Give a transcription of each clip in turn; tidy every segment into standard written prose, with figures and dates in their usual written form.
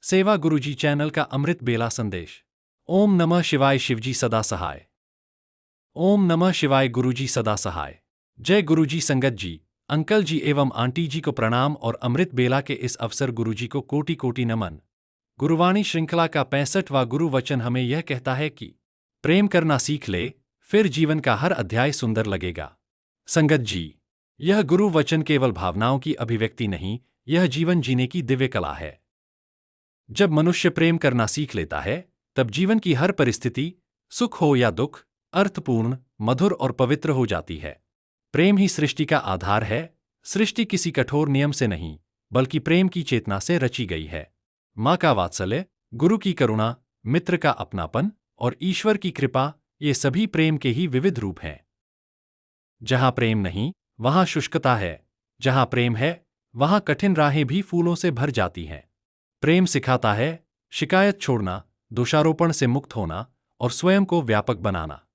सेवा गुरुजी चैनल का अमृत बेला संदेश। ओम नमः शिवाय, शिवजी सदा सहाय। ओम नमः शिवाय, गुरुजी सदा सहाय। जय गुरुजी। संगत जी, अंकल जी एवं आंटी जी को प्रणाम और अमृत बेला के इस अवसर गुरुजी को कोटि कोटि नमन। गुरुवाणी श्रृंखला का 65वां गुरु वचन हमें यह कहता है कि प्रेम करना सीख ले, फिर जीवन का हर अध्याय सुंदर लगेगा। संगत जी, यह गुरु वचन केवल भावनाओं की अभिव्यक्ति नहीं, यह जीवन जीने की दिव्य कला है। जब मनुष्य प्रेम करना सीख लेता है, तब जीवन की हर परिस्थिति, सुख हो या दुख, अर्थपूर्ण, मधुर और पवित्र हो जाती है। प्रेम ही सृष्टि का आधार है। सृष्टि किसी कठोर नियम से नहीं, बल्कि प्रेम की चेतना से रची गई है। माँ का वात्सल्य, गुरु की करुणा, मित्र का अपनापन और ईश्वर की कृपा, ये सभी प्रेम के ही विविध रूप हैं। जहाँ प्रेम नहीं, वहाँ शुष्कता है। जहाँ प्रेम है, वहाँ कठिन राहें भी फूलों से भर जाती हैं। प्रेम सिखाता है शिकायत छोड़ना, दोषारोपण से मुक्त होना और स्वयं को व्यापक बनाना।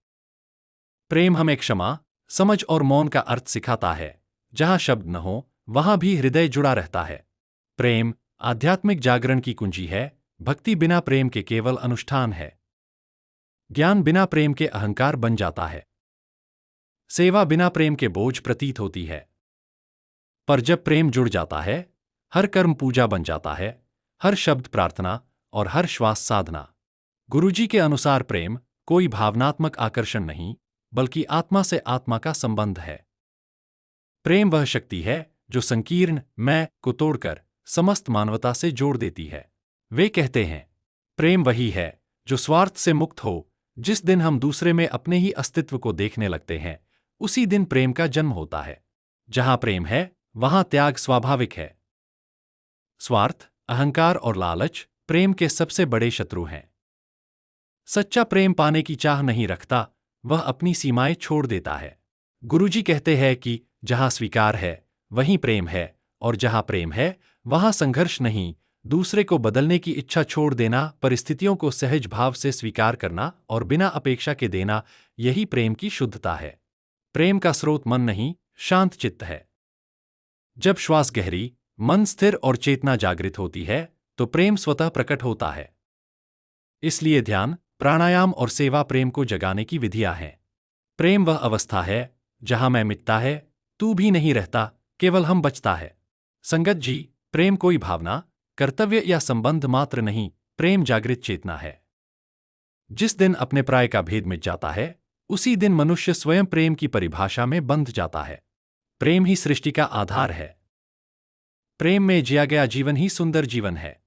प्रेम हमें क्षमा, समझ और मौन का अर्थ सिखाता है। जहाँ शब्द न हो, वहाँ भी हृदय जुड़ा रहता है। प्रेम आध्यात्मिक जागरण की कुंजी है। भक्ति बिना प्रेम के केवल अनुष्ठान है। ज्ञान बिना प्रेम के अहंकार बन जाता है। सेवा बिना प्रेम के बोझ प्रतीत होती है। पर जब प्रेम जुड़ जाता है, हर कर्म पूजा बन जाता है, हर शब्द प्रार्थना और हर श्वास साधना। गुरुजी के अनुसार प्रेम कोई भावनात्मक आकर्षण नहीं, बल्कि आत्मा से आत्मा का संबंध है। प्रेम वह शक्ति है जो संकीर्ण मैं को तोड़कर समस्त मानवता से जोड़ देती है। वे कहते हैं, प्रेम वही है जो स्वार्थ से मुक्त हो। जिस दिन हम दूसरे में अपने ही अस्तित्व को देखने लगते हैं, उसी दिन प्रेम का जन्म होता है। जहां प्रेम है, वहां त्याग स्वाभाविक है। स्वार्थ, अहंकार और लालच प्रेम के सबसे बड़े शत्रु हैं। सच्चा प्रेम पाने की चाह नहीं रखता, वह अपनी सीमाएं छोड़ देता है। गुरुजी कहते हैं कि जहां स्वीकार है, वहीं प्रेम है, और जहां प्रेम है, वहां संघर्ष नहीं, दूसरे को बदलने की इच्छा छोड़ देना, परिस्थितियों को सहज भाव से स्वीकार करना और बिना अपेक्षा के देना, यही प्रेम की शुद्धता है। प्रेम का स्रोत मन नहीं, शांत चित्त है। जब श्वास गहरी, मन स्थिर और चेतना जागृत होती है, तो प्रेम स्वतः प्रकट होता है। इसलिए ध्यान, प्राणायाम और सेवा प्रेम को जगाने की विधियां हैं। प्रेम वह अवस्था है जहां मैं मिटता है, तू भी नहीं रहता, केवल हम बचता है। संगत जी, प्रेम कोई भावना, कर्तव्य या संबंध मात्र नहीं, प्रेम जागृत चेतना है। जिस दिन अपने प्राय का भेद मिट जाता है, उसी दिन मनुष्य स्वयं प्रेम की परिभाषा में बंध जाता है। प्रेम ही सृष्टि का आधार है। प्रेम में जिया गया जीवन ही सुंदर जीवन है।